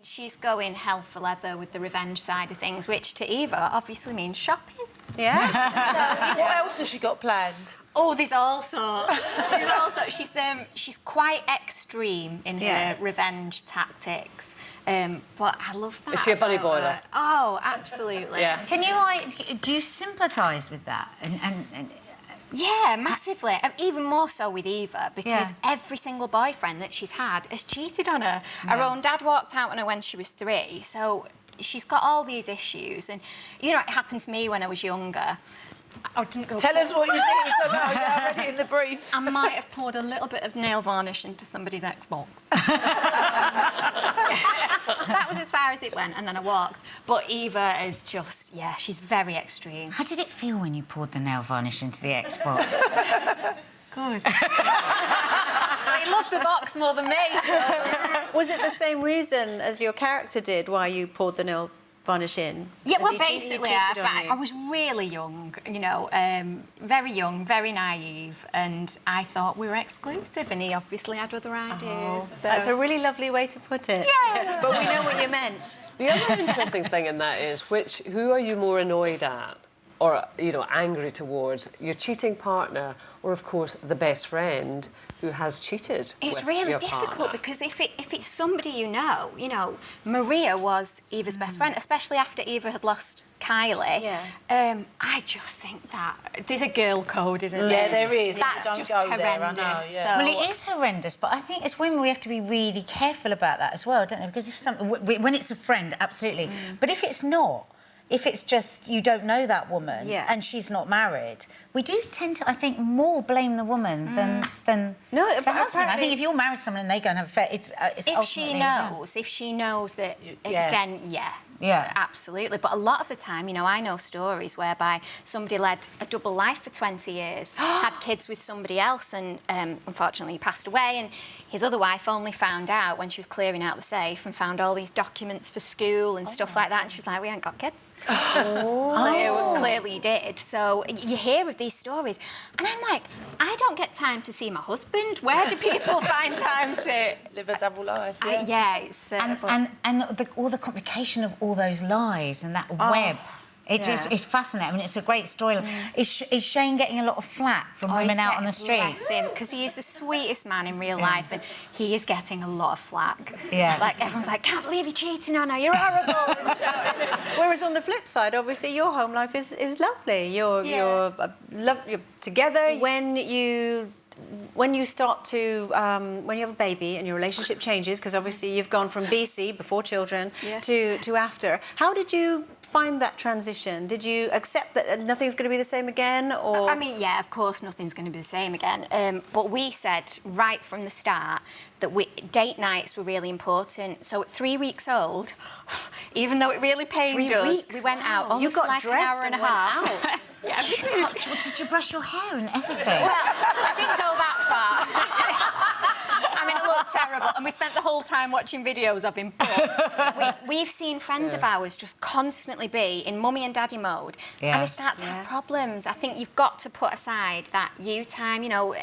she's going hell for leather with the revenge side of things, which to Eva obviously means shopping. Yeah. So, what else has she got planned? Oh, there's all sorts. There's all sorts. She's quite extreme in her revenge tactics, but I love that. Is she a bunny boiler? Oh, absolutely. Yeah. Do you sympathise with that? And Yeah, massively. Even more so with Eva, because every single boyfriend that she's had has cheated on her. Her own dad walked out on her when she was 3, so she's got all these issues. And, you know, it happened to me when I was younger. I didn't go... Tell us what you did. I read it in the brief. I might have poured a little bit of nail varnish into somebody's Xbox. That was as far as it went, and then I walked. But Eva is just, she's very extreme. how did it feel when you poured the nail varnish into the Xbox? Good. They loved the box more than me. Was it the same reason as your character did why you poured the nail varnish in? Yeah, well, You basically, cheated on you? I was really young, you know, very young, very naive, and I thought we were exclusive, and he obviously had other ideas. So. That's a really lovely way to put it. Yeah. But we know what you meant. The other interesting thing in that is who are you more annoyed at or, you know, angry towards? Your cheating partner or, of course, the best friend who has cheated It's with really your difficult partner. because if it's somebody you know, Maria was Eva's best friend, especially after Eva had lost Kylie. Yeah. I just think that there's a girl code, isn't there? Yeah, there is. That's Don't just go there, I horrendous. know, yeah. So... Well, it is horrendous, but I think as women we have to be really careful about that as well, don't we? Because when it's a friend, absolutely. But if it's not, if it's just you don't know that woman and she's not married, we do tend to, I think, more blame the woman than No, the but husband. I think if you're married to someone and they go and have a affair, it's if she knows that, then Yeah. absolutely. But a lot of the time, you know, I know stories whereby somebody led a double life for 20 years, had kids with somebody else, and unfortunately he passed away, and his other wife only found out when she was clearing out the safe and found all these documents for school and stuff like that, and she was like, we ain't got kids. Clearly he did. So you hear of these stories, and I'm like, I don't get time to see my husband. Where do people find time to... Live a double life. It's... all the complication of all those lies and that web. It's fascinating. I mean, it's a great story. Is Shane getting a lot of flack from women out on the street? Because he is the sweetest man in real life, and he is getting a lot of flack. Yeah. Like, everyone's like, can't believe you're cheating on her, you're horrible. Whereas on the flip side, obviously, your home life is lovely. You're together. When you start to, when you have a baby and your relationship changes, because obviously you've gone from BC, before children, to after, how did you find that transition? Did you accept that nothing's going to be the same again, or...? I mean, yeah, of course nothing's going to be the same again, but we said right from the start that date nights were really important. So at 3 weeks old, even though it really pained us, we went out only for like an hour and a half. Yeah, did you brush your hair and everything? Well, I didn't go that far. I mean, it looked terrible. And we spent the whole time watching videos of him. But we've seen friends of ours just constantly be in mummy and daddy mode. And they start to have problems. I think you've got to put aside that you time, you know,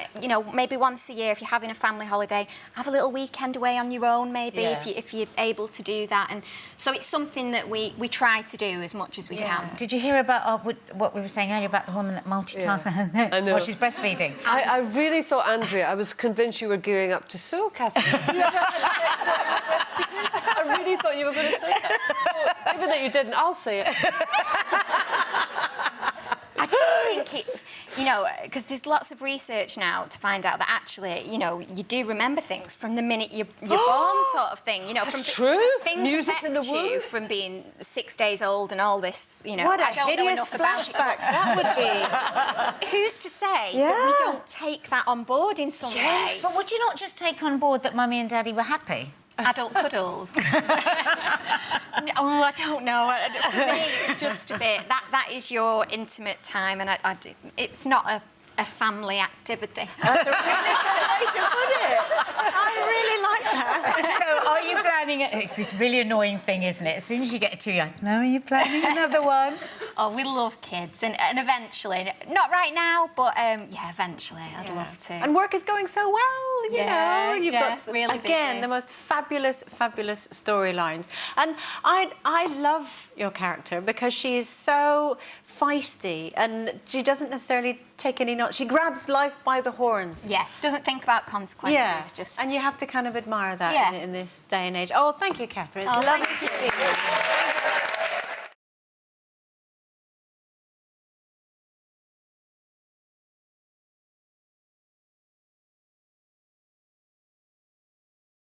maybe once a year if you're having a family holiday, have a little weekend away on your own, maybe, if you're able to do that. And so it's something that we try to do as much as we can. Did you hear about what we were saying earlier about the woman that multitasks while she's breastfeeding? I really thought, Andrea, I was convinced you were gearing up to sew, Catherine. I really thought you were going to say that. So, even though you didn't, I'll say it. I just think it's, you know, because there's lots of research now to find out that actually, you know, you do remember things from the minute you're born, sort of thing. You know, That's from true. Things Music affect in the you womb. from being 6 days old and all this. You know, What a I don't know hideous enough about it. flashback that would be. Who's to say that we don't take that on board in some way? But would you not just take on board that Mummy and Daddy were happy? Adult cuddles. I don't know. For me, it's just a bit. That is your intimate time, and it's not a family activity. That's a really good way to put it. I really like that. So, are you planning it? It's this really annoying thing, isn't it? As soon as you get to 2, you're like, no, are you planning another one? Oh, we love kids, and eventually, not right now, but yeah, eventually, I'd love to. And work is going so well. well, you know, you've got really again busy. the most fabulous storylines. And I love your character because she is so feisty and she doesn't necessarily take any notes. She grabs life by the horns. Yeah, doesn't think about consequences. Yeah, Just and you have to kind of admire that in this day and age. Oh, thank you, Catherine. Oh, Lovely thank to you. see you.